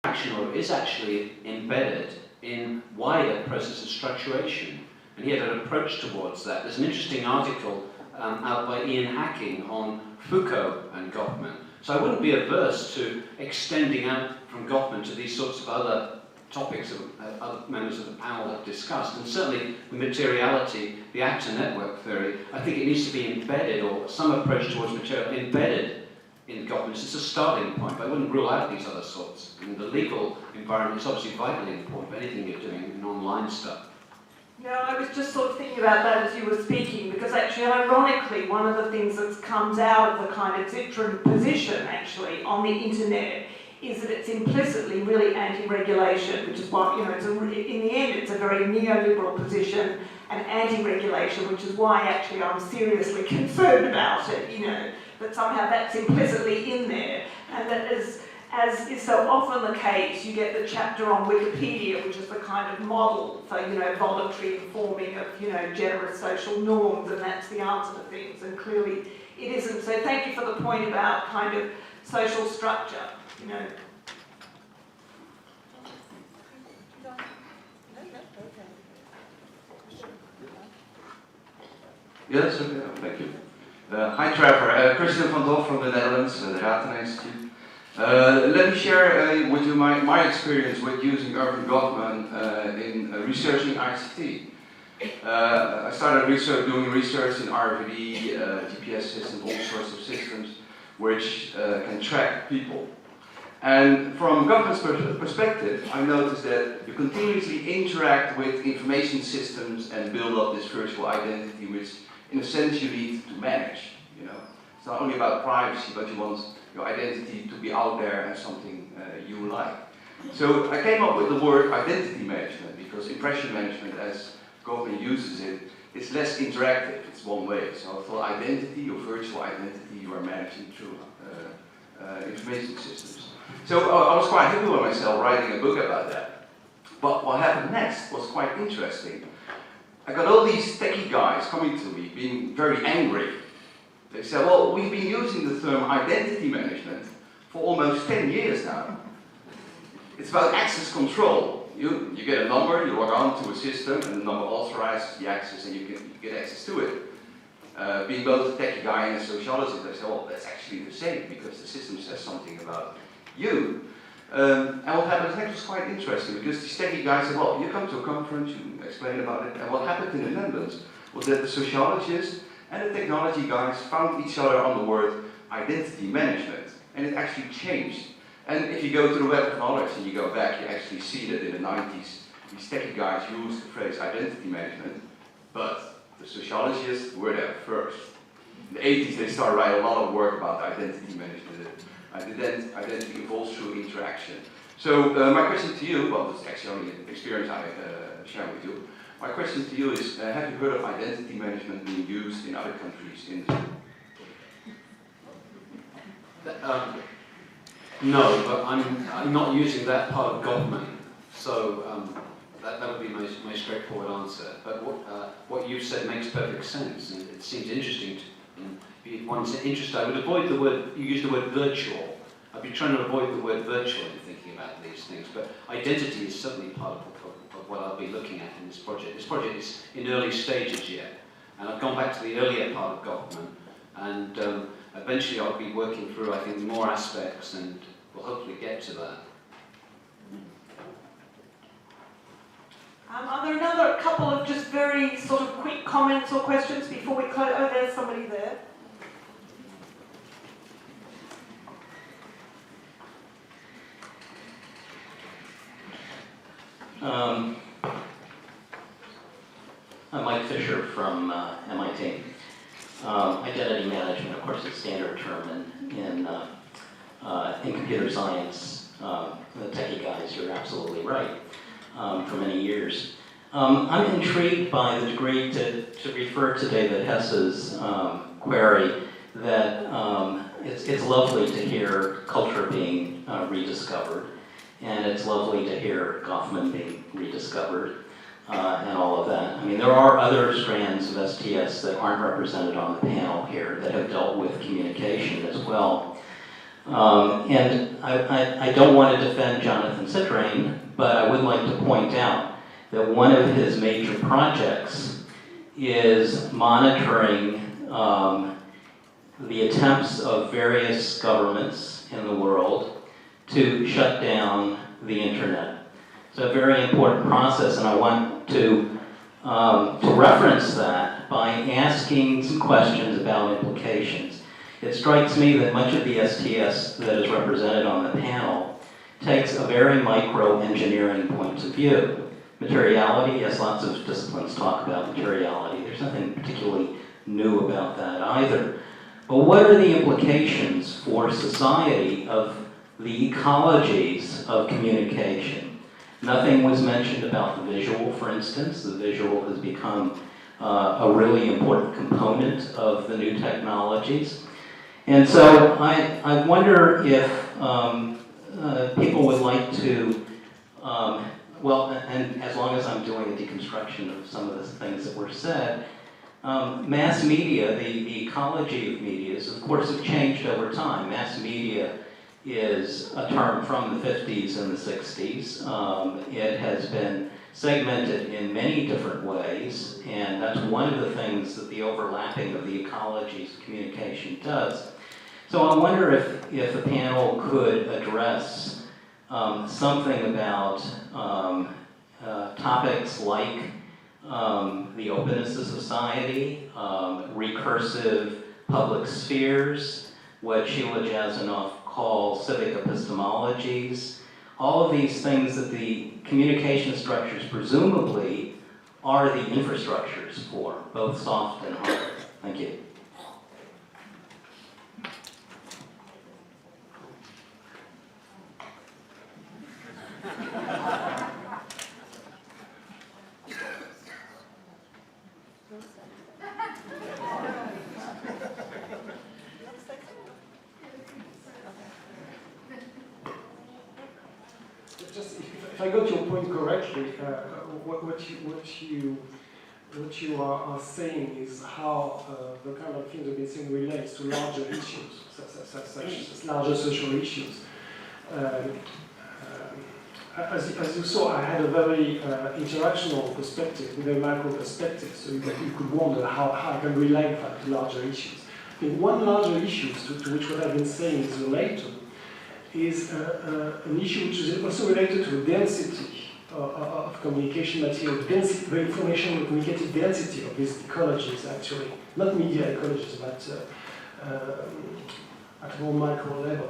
or is actually embedded in wider process of structuration. And he had an approach towards that. There's an interesting article out by Ian Hacking on Foucault and Goffman. So I wouldn't be averse to extending out from Goffman to these sorts of other topics that other members of the panel have discussed. And certainly the materiality, the actor network theory, I think it needs to be embedded, or some approach towards material embedded in Goffman. It's a starting point, but I wouldn't rule out these other sorts. And the legal environment is obviously vitally important for anything you're doing in online stuff. No, I was just sort of thinking about that as you were speaking, because actually, ironically, one of the things that comes out of the kind of Zittrain position, actually, on the internet, is that it's implicitly really anti-regulation, which is what, it's in the end, it's a very neoliberal position, and anti-regulation, which is why, actually, I'm seriously concerned about it, that somehow that's implicitly in there, and that as is so often the case, you get the chapter on Wikipedia, which is the kind of model for, voluntary informing of, generous social norms, and that's the answer to things, and clearly it isn't. So thank you for the point about kind of social structure, Yes, okay, thank you. Hi Trevor, Christian van Doff from the Netherlands, the Raten Institute. Let me share with you my experience with using urban government in researching ICT. I started doing research in RFID, GPS systems, all sorts of systems which can track people. And from government's perspective, I noticed that you continuously interact with information systems and build up this virtual identity, which in a sense you need to manage. It's not only about privacy, but you want your identity to be out there and something you like. So I came up with the word identity management, because impression management, as government uses it, is less interactive. It's one way. So for identity or virtual identity, you are managing through information systems. So I was quite happy with myself writing a book about that. But what happened next was quite interesting. I got all these techie guys coming to me, being very angry. They said, well, we've been using the term identity management for almost 10 years now. It's about access control. You get a number, you log on to a system, and the number authorizes the access, and you get access to it. Being both a techie guy and a sociologist, I said, well, that's actually the same, because the system says something about you. And what happened next was quite interesting, because these techie guys said, well, you come to a conference, you explain about it, and what happened in the Netherlands was that the sociologists and the technology guys found each other on the word identity management, and it actually changed. And if you go to the Web of Knowledge and you go back, you actually see that in the 90s, these techie guys used the phrase identity management, but the sociologists were there first. In the 80s, they started writing a lot of work about identity management. Identity evolves through interaction. So my question to you, well, this is actually only an experience I share with you. My question to you is, have you heard of identity management being used in other countries in the No, but I'm not using that part of government, so that would be my straightforward answer. But what you've said makes perfect sense, and it seems interesting. If one's interested, I would avoid the word. You use the word virtual. I'd be trying to avoid the word virtual in thinking about these things. But identity is certainly part of what I'll be looking at in this project. This project is in early stages yet, and I've gone back to the earlier part of government, and eventually I'll be working through, I think, more aspects, and we'll hopefully get to that. Are there another couple of just very sort of quick comments or questions before we close? Oh, there's somebody there. I'm Mike Fisher from MIT. Identity management, of course, is a standard term in computer science. The techie guys, you're absolutely right, for many years. I'm intrigued by the degree, to refer to David Hess's query, that it's lovely to hear culture being rediscovered, and it's lovely to hear Goffman being rediscovered, and all of that. I mean, there are other strands of STS that aren't represented on the panel here that have dealt with communication as well. And I don't want to defend Jonathan Citrain, but I would like to point out that one of his major projects is monitoring the attempts of various governments in the world to shut down the internet. It's a very important process, and I want to reference that by asking some questions about implications. It strikes me that much of the STS that is represented on the panel takes a very micro-engineering point of view. Materiality, yes, lots of disciplines talk about materiality. There's nothing particularly new about that either. But what are the implications for society of the ecologies of communication? Nothing was mentioned about the visual, for instance. The visual has become a really important component of the new technologies. And so I wonder if people would like to, well, and as long as I'm doing a deconstruction of some of the things that were said, mass media, the ecology of media, of course, have changed over time. Mass media is a term from the 50s and the 60s. It has been segmented in many different ways, and that's one of the things that the overlapping of the ecologies of communication does. So I wonder if the panel could address something about topics like the openness of society, recursive public spheres, what Sheila Jasanoff calls civic epistemologies, all of these things that the communication structures presumably are the infrastructures for, both soft and hard. Thank you. If I got your point correctly, what you are saying is how the kind of thing that is relates to larger issues, such as larger social issues. As you saw, I had a very interactional perspective, a very macro perspective, so you could wonder how I can relate that to larger issues. I think one larger issue to which what I've been saying is related is an issue which is also related to the density of communication material, the information communicative density of these ecologies actually, not media ecologies, but at a more micro level.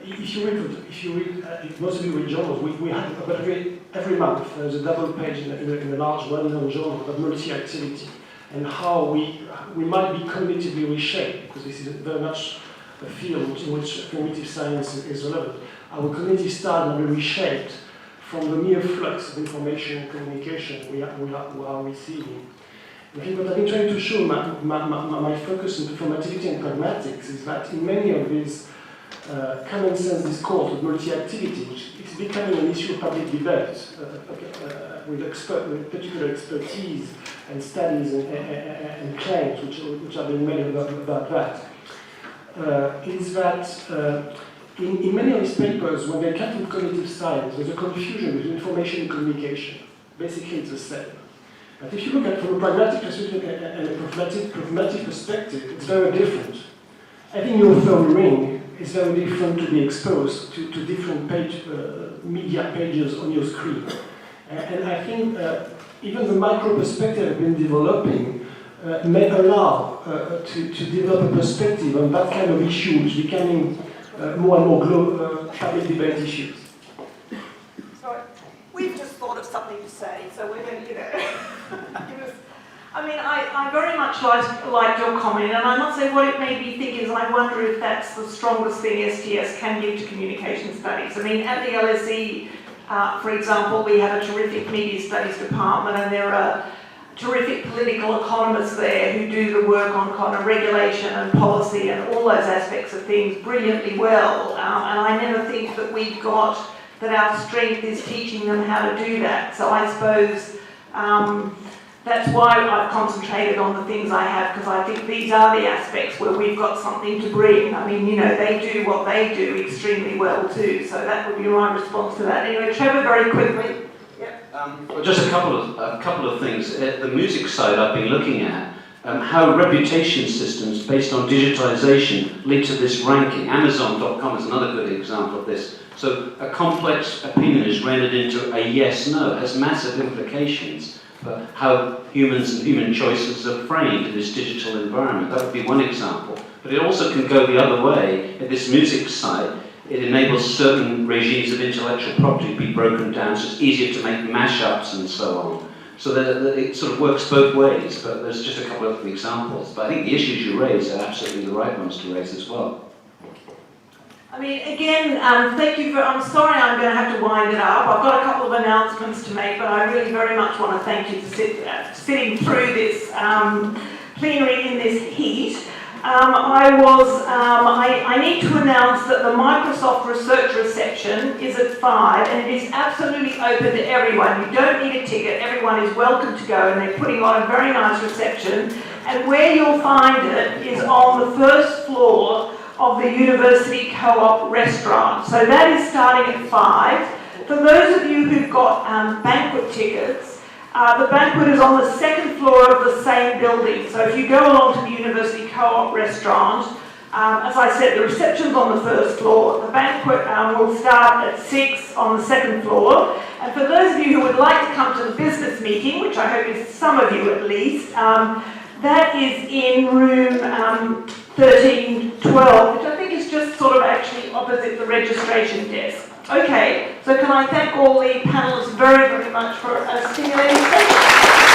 If you read, most of you read journals, we have about every month there's a double page in a large well-known journal about multi-activity and how we might be cognitively reshaped, because this is very much a field in which cognitive science is relevant. Our cognitive style will be reshaped from the mere flux of information and communication we are receiving. I think what I've been trying to show my focus on performativity and pragmatics is that in many of these common sense discourse of multi-activity, which is becoming an issue of public debate with particular expertise and studies and claims which are being made about that. Is that in many of these papers, when they come to cognitive science, there's a confusion between information and communication. Basically, it's the same. But if you look at it from a pragmatic perspective and a pragmatic perspective, it's very different. Having your phone ring is very different to be exposed to different media pages on your screen. And I think even the micro perspective I've been developing may allow to develop a perspective on that kind of issue, which is becoming more and more global public debate issues. So we've just thought of something to say, so we're going to, I mean, I very much liked your comment, and I must say what it made me think is I wonder if that's the strongest thing STS can give to communication studies. I mean, at the LSE, for example, we have a terrific media studies department, and there are terrific political economists there who do the work on kind of regulation and policy and all those aspects of things brilliantly well. And I never think that that our strength is teaching them how to do that. So I suppose That's why I've concentrated on the things I have, because I think these are the aspects where we've got something to bring. I mean, you know, they do what they do extremely well too, so that would be my response to that. Anyway, Trevor, very quickly. Well, just a couple of things. The music side I've been looking at, how reputation systems based on digitization lead to this ranking. Amazon.com is another good example of this. So a complex opinion is rendered into a yes-no. It has massive implications for how humans and human choices are framed in this digital environment. That would be one example. But it also can go the other way. At this music side, it enables certain regimes of intellectual property to be broken down, so it's easier to make mashups and so on. So that it sort of works both ways, but there's just a couple of examples. But I think the issues you raise are absolutely the right ones to raise as well. I mean, again, thank you for, I'm sorry I'm going to have to wind it up. I've got a couple of announcements to make, but I really very much want to thank you for sitting through this plenary in this heat. I need to announce that the Microsoft Research Reception is at 5 and it is absolutely open to everyone. You don't need a ticket, everyone is welcome to go, and they're putting on a very nice reception. And where you'll find it is on the first floor of the University Co-op restaurant. So that is starting at 5. For those of you who've got banquet tickets, the banquet is on the second floor of the same building. So if you go along to the University Co-op restaurant, as I said, the reception's on the first floor. The banquet will start at 6 on the second floor. And for those of you who would like to come to the business meeting, which I hope is some of you at least, that is in room 1312, which I think is just sort of actually opposite the registration desk. Okay, so can I thank all the panelists very, very much for a stimulating session.